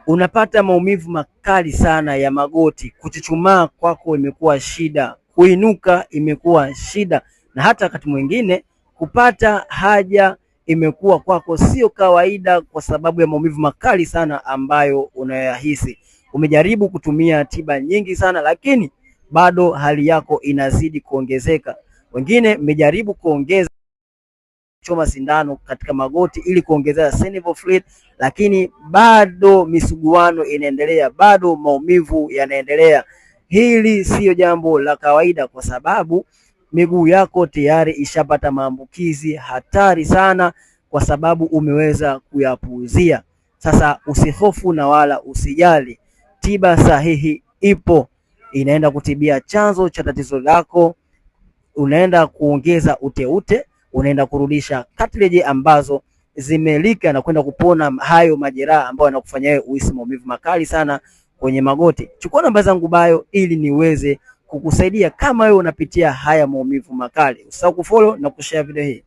Unapata maumivu makali sana ya magoti, kuchuchumaa kwako imekuwa shida, kuinuka imekuwa shida, na hata wakati mwingine kupata haja imekuwa kwako sio kawaida kwa sababu ya maumivu makali sana ambayo unayahisi. Umejaribu kutumia tiba nyingi sana, lakini bado hali yako inazidi kuongezeka. Wengine mmejaribu kuongeza choma sindano katika magoti ili kuongezea synovial fluid, lakini bado misuguano inaendelea, bado maumivu yanaendelea. Hili siyo jambo la kawaida kwa sababu miguu yako tayari ishapata maambukizi hatari sana kwa sababu umeweza kuyapuuzia. Sasa usihofu na wala usijali. Tiba sahihi ipo, inaenda kutibia chanzo cha tatizo lako, unaenda kuongeza uteute, unaenda kurudisha cartilage ambazo zimelika na kwenda kupona hayo majeraha ambayo yanakufanya wewe uhisi maumivu makali sana kwenye magoti. Chukua namba zangu bio ili niweze kukusaidia kama wewe unapitia haya maumivu makali. Usisahau kufollow na kushare video hii.